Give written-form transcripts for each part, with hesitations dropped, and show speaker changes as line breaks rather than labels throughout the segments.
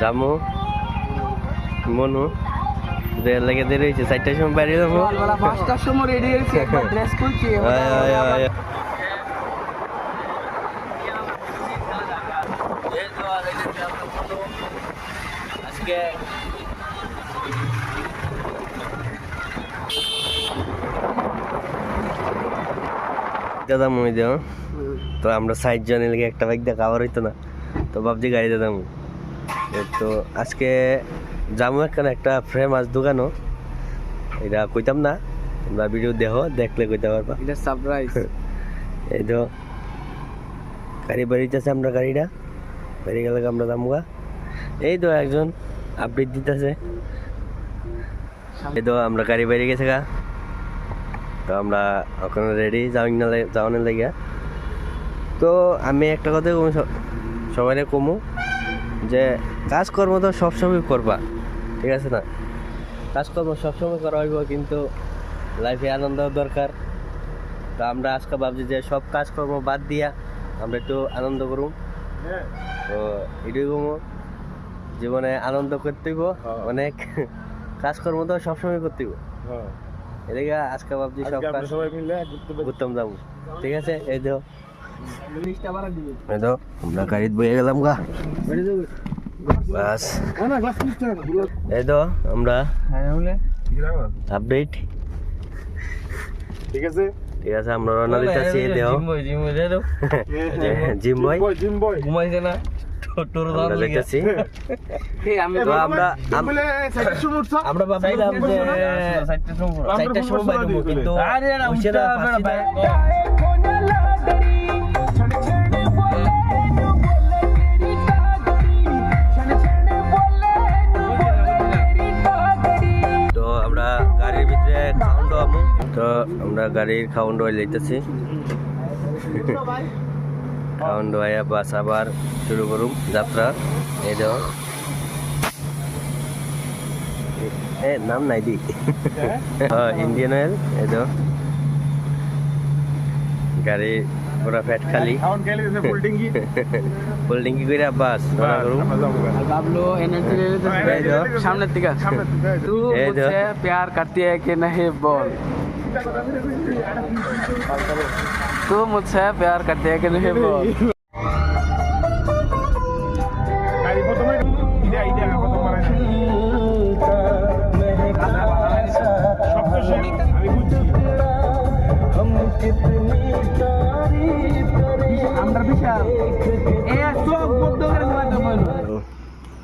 জামু মনু দেড় লেগে দেরি হয়েছে 4টার সময় বেরিয়ে যাবো
5টার সময় রেডি হয়েছি একবার ড্রেস করছি
আজকে দাদা মই দেও তো আমরা 60 জনের লেগে একটা বাইক দিয়ে কাভার হইতো না তো ভাবছি গাড়ি দাদা তো আজকে যাবো একটা ফেমাস দোকানও এটা কইতাম না তোমরা ভিডিও দেখলে কইতে পারবা
এটা সারপ্রাইজ
এই তো গাড়ি বেরিয়েছে আমরা গাড়িটা বেরিয়ে গেলে আমরা যাবো এই তো একজন আপডেট দিতেছে এই তো আমরা গাড়ি বেরিয়ে গেছে গা তো আমরা ওখানে রেডি যাওয়ানোর লাগিয়া তো আমি একটা কথা সবাই কমু যে কাজকর্ম তো সবসময় করবা ঠিক আছে না কাজকর্ম সবসময় করা হইব কিন্তু লাইফে আনন্দ দরকার তো আমরা আজকে ভাবছি যে সব কাজকর্ম বাদ দিয়া আমরা একটু আনন্দ করুম তো এটাই কমু জীবনে আনন্দ করতে হইব অনেক কাজকর্ম তো সবসময় করতে হইব এদিকে আজকে ভাবছি সব কাজ ঘুরতাম যাবো ঠিক আছে এই তো আমরা গাড়িতে বয়ে গেলাম গা বাস এই তো আমরা আপডেট
ঠিক আছে
আমরা রওনা দিতেছি দেও জিম বয়
ঘুমাইছে না
আমরা দেখতেছি তো আমরা ভাবছিলাম যে 4টার সময় বাইরে কিন্তু তো আমরা গাড়ির ভিতরে খাওয়ান দাওয়াবো তো আমরা গাড়ির খাওয়ান দাওয়াই লইতেছি খাওয়ান দাওয়াইয়া বাস আবার শুরু করুম যাত্রা এই দেখো নাম নাই দি ইন্ডিয়ান অয়েল এই দেখো গাড়ি পুরা ফ্যাট খালি ফুল ট্যাঙ্কি করে বাস
बाबलो एनर्जी ले लेते सामने दिखा तू मुझसे प्यार करती है कि नहीं बोल तू मुझसे प्यार करती है कि नहीं बोल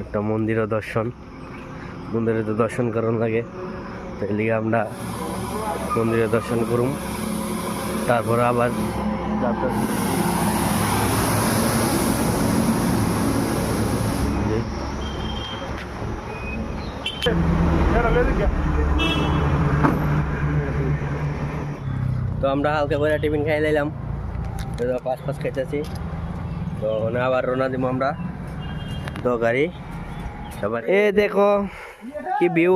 একটা মন্দিরের দর্শন মন্দিরে তো দর্শন করার লাগে তাই লিগে আমরা মন্দিরে দর্শন করুম তারপর আবার তো আমরা হালকা করে টিফিন খাই লাইলাম পাঁচ খাইতেছি তো আবার রওনা দিব আমরা তো গাড়ি সবার এ দেখো কি ভিউ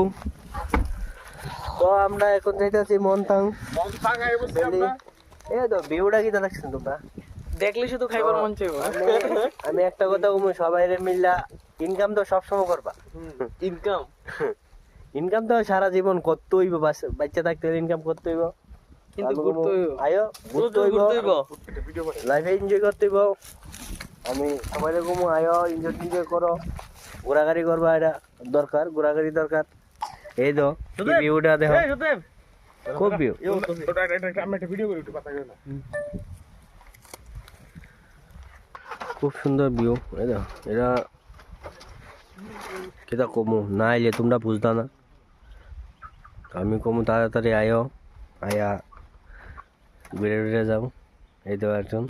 তো আমরা এখন যাইতেছি মনথাং এ তো ভিউটা কি দেখছেন তোমরা
দেখলে শুধু খাইবার মন চাইবো
আমি একটা কথা বলবো সবাই মিল্লা ইনকাম তো সবসময় করবা ইনকাম তো সারা জীবন করতে হইব বাচ্চা থাকতে ইনকাম করতে হইব
কিন্তু ঘুরতে হইব
আয়ো ঘুরতে হইব লাইফে এনজয় করতে হইব আমি সবাই ঘুমো আয়ো এনজয় করো ঘোরাঘুরি করবা এটা দরকার ঘোরাঘুরি দরকার এই তো ভিউটা দেখো খুব ভিউ খুব সুন্দর ভিউ এই দেখো এটা কেটা কমু না আইলে তোমরা বুঝতা না আমি কমু তাড়াতাড়ি আয়ো আয়া ঘুরে ঘুরে যাও এই তো একজন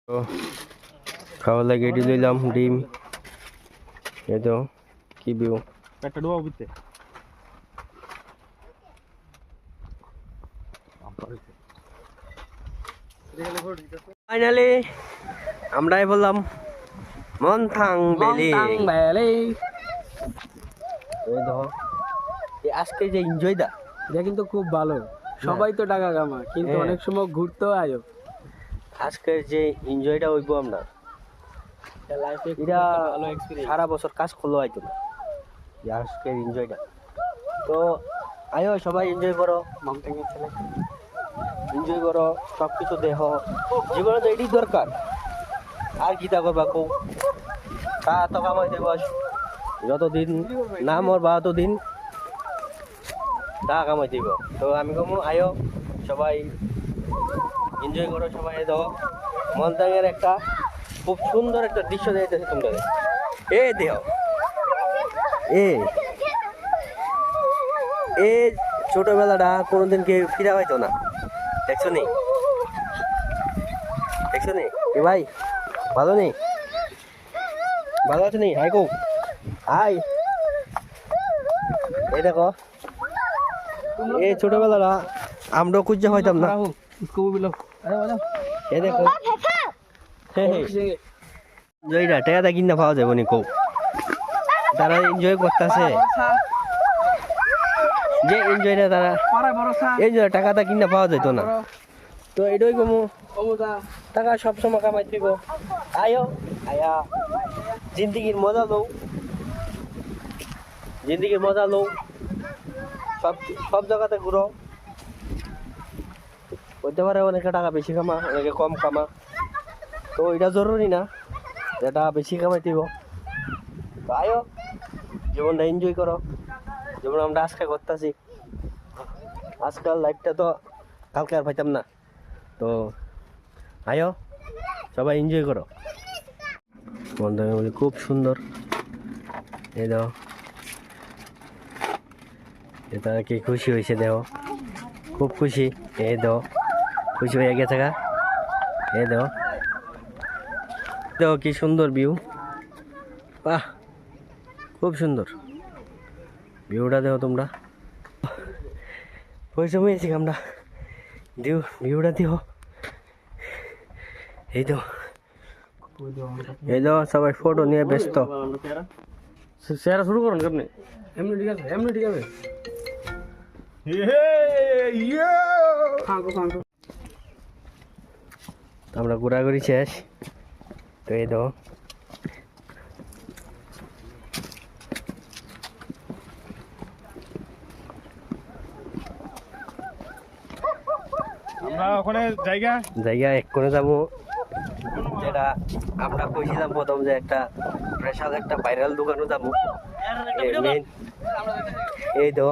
তো খাওয়া লাগে এটি লইলাম ডিম এই তো কি ভিউ
একটা ডোবা বুঝতে
ফাইনালি আমরাই বললাম মনথাং ভ্যালি এই দেখো আজকে যে এনজয়টা
এটা কিন্তু খুব ভালো সবাই তো টাকা কামা কিন্তু অনেক সময় ঘুরতেও আয়ো
আজকের যে এনজয়টা হইব আমরা
লাইফে
এটা
ভালো এক্সপেরিয়েন্স।
সারা বছর কাজ করলেও হয়তো না যে আজকের এনজয়টা। তো আয়ো সবাই এনজয় করো,
মাউন্টেন ছেলে
এনজয় করো, সব কিছু দেহ জীবনে তো এটাই দরকার। আর কি তা করবা কো, তা তো কামাইতে বস, যতদিন না মরবা ততদিন তা কামাই দিব। তো আমি কমু আয়ো সবাই এনজয় করো, সবাই দাও। মলদাঙের একটা খুব সুন্দর একটা দৃশ্য দেখতেছে তোমরা, এ দেহ এ ছোটবেলাটা কোনোদিন কেউ ফিরা হয়তো না, দেখছো নি দেখছো নি এ ভাই, ভালো নেই, ভালো আছে নি? হাই কো হাই, এই দেখো এই ছোটবেলাটা আমরা খুঁজে হইতাম না।
इसको भी लो, अरे वाला
এই দেখো জয়টা টাকাটা কিনা পাওয়া যাবে নি কৌ, তারা এনজয় করতেছে যে এনজয়টা তারা
পারা ভরসা
এনজয় টাকাটা কিনা পাওয়া যেত না। তো এটাই কমু
ওমদা
টাকা সবসময় কামাই দিব। আয়ো আয়া জিন্দগির মজা লও, জিন্দগির মজা লও, সব সব জায়গাতে ঘুরো। হতে পারে অনেকে টাকা বেশি কামা, অনেকে কম কামা, তো এটা জরুরি না যে টাকা বেশি কামাই দিব। তো আয়ো জীবনটা এনজয় করো, যেমন আমরা আজকে করতেছি। আজকাল লাইফটা তো কালকে আর পাইতাম না। তো আয়ো সবাই এনজয় করো। মন্দারমণি খুব সুন্দর, এই দেখো এটা কি খুশি হয়েছে, দেখো খুব খুশি, এই দেখো খুশি হয়ে গেছে গা, এই দেখো দেখো কি সুন্দর ভিউ, বাহ খুব সুন্দর ভিউটা দেখো তোমরা। পয়সা হয়েছি আমরা ভিউটা দিও, এই তো এই তো সবাই ফটো নিয়ে ব্যস্ত। শেয়ার শুরু করুন আপনি,
এমনি ঠিক আছে, এমনি ঠিক আছে।
আমরা ঘোরাঘুরি শেষ। তো এই তো
আমরা ওখানে জায়গা
জায়গা এক করে যাবো, যেটা আমরা কইছিলাম প্রথম যে একটা স্পেশাল একটা ভাইরাল দোকানও যাবো। এই তো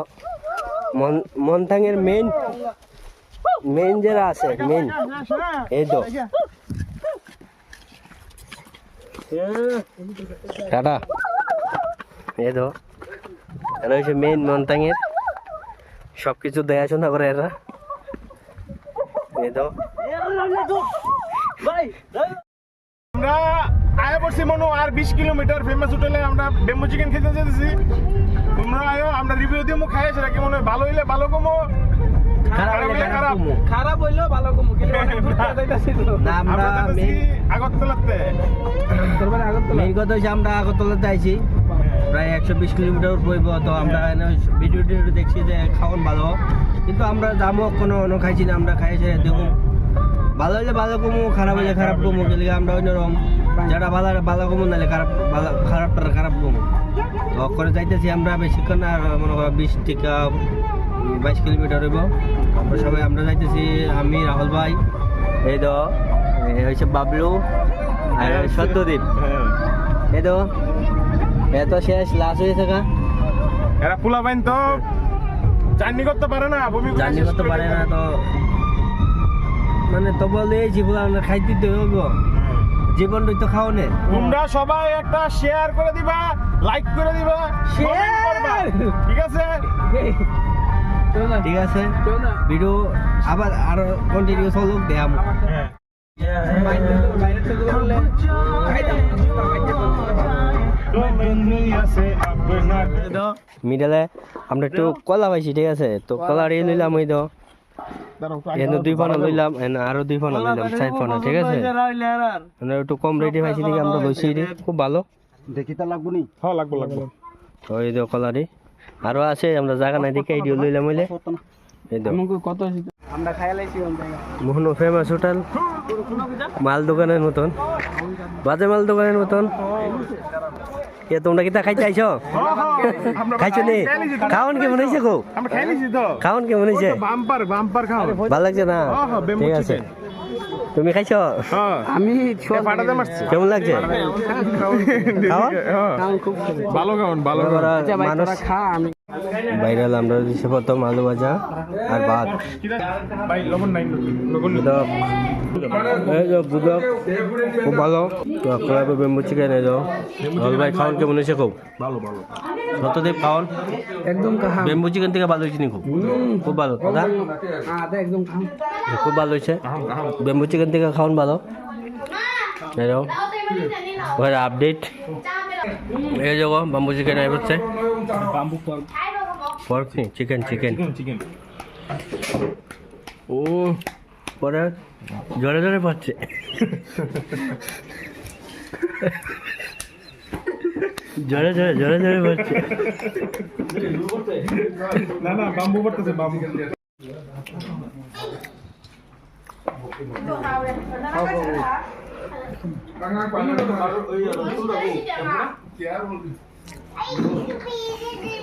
মনথাঙের মেন যারা আছে মেন, এই তো টাটা, এই তো এরা হচ্ছে মেন মনথাঙের, সবকিছু দেখাশোনা করে এরা। এই তো
আমরা আয়া পড়ছি মনো আর 20 কিলোমিটার ফেমাস হোটেলে আমরা বেম্বু চিকেন খেতে যেতেছি। তোমরা আয়ো, আমরা রিভিউ দিমু, খাই সেটা কি মনে হয়, ভালো হইলে ভালো কমো, খারাপ হইলে খারাপ।
খারাপ হইলো ভালো কম গেলে অনেক দূর চলে যাইতাছি তো।
না আমরা
আমরা যাইতেছি আগরতলাতে।
তোর বাড়ি আগরতলা?
মেইন কথা হচ্ছে আমরা আগরতলাতে আইছি, প্রায় 120 কিলোমিটার পড়ব। তো আমরা ভিডিও দেখছি যে খাওয়ান ভালো, কিন্তু আমরা দামও কোনো খাইছি না, আমরা খাইছি দেখুন ভালো হইলে ভালো কমু, খারাপ হইলে খারাপ কমু, গেলে আমরা অন্যরকম যারা ভালো কমু নাহলে খারাপটা খারাপ কমু। তো করে যাইতেছি আমরা বেশিক্ষণ, আর মনে করো 20 থেকে 22 কিলোমিটার হইব। আমরা সবাই আমরা যাইতেছি, আমি রাহুল ভাই, এই তো হচ্ছে বাবলু আর সত্যদীপ, এই তো এত শেষ লাস্ট হয়ে থাকা।
এরা পোলা বাইন তো জার্নি করতে পারে না, বমি করে
জার্নি
শেষ
করতে
করে
পারে
দিবে।
না, তো মানে তো বলে এই জীবন আমরা খাইতে তো হইব, জীবনটাই তো খাওয়ানে।
তোমরা সবাই একটা শেয়ার করে দিবা, লাইক করে দিবা, কমেন্ট করবা, ঠিক আছে?
চলো না,
ঠিক আছে,
চলো না।
ভিডিও আবার আরো কন্টিনিউ চলুক, দেখাম।
হ্যাঁ।
বাইরে থেকে বললে খাইতাম
মিডলে আমরা একটু কলা পাইছি, ঠিক আছে, তো কলা রে লইলাম, ওই তো এনে 2 ফানা লইলাম, এনে আরো 2 ফানা লইলাম, 4 ফানা, ঠিক আছে। আমরা একটু কম রেটে পাইছি দেখি আমরা লইছি, খুব ভালো।
হ্যাঁ, লাগবো লাগবো।
তো এই তো কলারি আরো আছে, আমরা জায়গা নাই দেখে আইডিও লইলাম হইলে। এই তো
আমাকে কত আমরা খাইলাইছি কোন জায়গা
মোহন ফেমাস হোটেল, মাল দোকানের মতন। বাজে মাল দোকানের মতন এ তোমরা কি তা খাইতে আইছো খাইছো নি খাওন কেমন হয়েছে গো
আমরা খাই নিছি তো
খাওন কেমন হয়েছে
বাম্পার বাম্পার খাও
ভালো লাগছে না
বেম্বু
ঠিক আছে
চিকেন
তুমি খাইছো
হ্যাঁ
আমি
ফাটাতে মারছি
কেমন লাগছে খাওয়া
খুব
ভালো খাওন ভালো
ওরা
আচ্ছা ভাই
মানুষ
তোরা খা আমি
ভাইরাল আমরা দিচ্ছে প্রথম আলু ভাজা আর ভাত
ভাই লবণ নাই লবণ
বুদক এই যে বুদক খুব ভালো তো আপনারা বেম্বু চিকেন এই যাও হল ভাই খাওয়ান কেমন হয়েছে খুব
ভালো ভালো
সত্যদেব খাওয়ান
একদম খা
বেম্বু চিকেন থেকে ভালো হয়েছে নি খুব ভালো দাদা
একদম খা
খুব ভালো হয়েছে বেম্বু চিকেন থেকে খাওয়ান ভালো এই যাও ওর আপডেট এই যাও বেম্বু চিকেন আই হচ্ছে
বাম্বু
পর্ক নি চিকেন চিকেন
চিকেন
ও পরে জোরে জোরে পড়ছে জোরে জোরে জোরে জোরে পড়ছে
না না বাম্বু পড়তেছে বাম্বু
Ay,